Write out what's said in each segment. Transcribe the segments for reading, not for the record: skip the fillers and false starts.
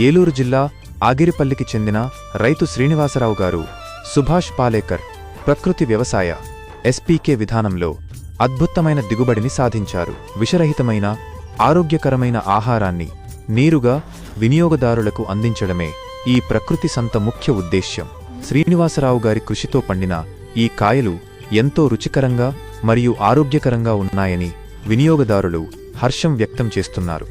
ఏలూరు జిల్లా ఆగిరిపల్లికి చెందిన రైతు శ్రీనివాసరావు గారు సుభాష్ పాలేకర్ ప్రకృతి వ్యవసాయ ఎస్పీకే విధానంలో అద్భుతమైన దిగుబడిని సాధించారు. విషరహితమైన ఆరోగ్యకరమైన ఆహారాన్ని నేరుగా వినియోగదారులకు అందించడమే ఈ ప్రకృతి సంత ముఖ్య ఉద్దేశ్యం. శ్రీనివాసరావు గారి కృషితో పండిన ఈ కాయలు ఎంతో రుచికరంగా మరియు ఆరోగ్యకరంగా ఉన్నాయని వినియోగదారులు హర్షం వ్యక్తం చేస్తున్నారు.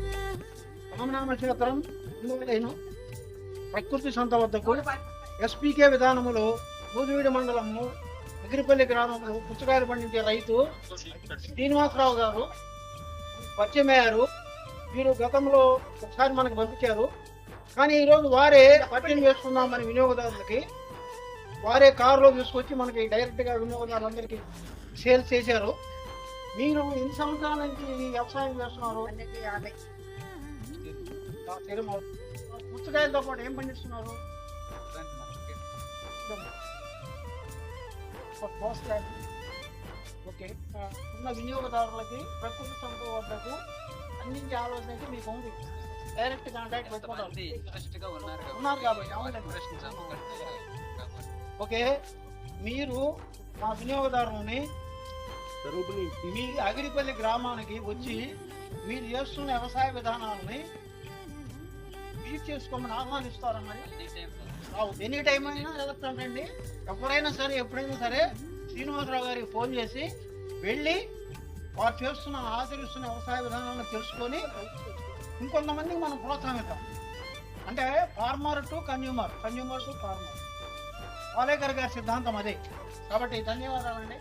ప్రకృతి సంత వద్దకు ఎస్పీకే విధానములో బూదివీడి మండలము అగిరిపల్లి గ్రామంలో పుచ్చకాయలు పండించే రైతు శ్రీనివాసరావు గారు పరిచయమయ్యారు. వీరు గతంలో ఒకసారి మనకు పంపించారు, కానీ ఈరోజు వారే పరిచయం చేసుకుందామని వినియోగదారులకి వారే కారులో తీసుకొచ్చి మనకి డైరెక్ట్గా వినియోగదారులందరికీ సేల్స్ చేశారు. మీరు ఎన్ని సంవత్సరాల నుంచి వ్యవసాయం చేస్తున్నారు? పుచ్చకాయలతో పాటు ఏం పండిస్తున్నారు? ఓకే, ఉన్న వినియోగదారులకి ప్రకృతి సంత వద్దకు అందించే ఆలోచన అయితే మీకు ఉంది. డైరెక్ట్ కాంటాక్ట్ ఉన్నారు కాబట్టి. ఓకే, మీరు మా వినియోగదారులని మీ అగిరిపల్లి గ్రామానికి వచ్చి మీరు చేస్తున్న వ్యవసాయ విధానాలని యూజ్ చేసుకోమని ఆహ్వానిస్తారా? మరి ఎనీ టైం అయినా వెళ్తానండి. ఎవరైనా సరే ఎప్పుడైనా సరే శ్రీనివాసరావు గారికి ఫోన్ చేసి వెళ్ళి వారు చేస్తున్న ఆచరిస్తున్న వ్యవసాయ విధానాలను తెలుసుకొని ఇంకొంతమందికి మనం ప్రోత్సాహిద్దాం. అంటే farmer to consumer, consumer to farmer. Palekar గారి సిద్ధాంతం అదే. కాబట్టి ధన్యవాదాలండి.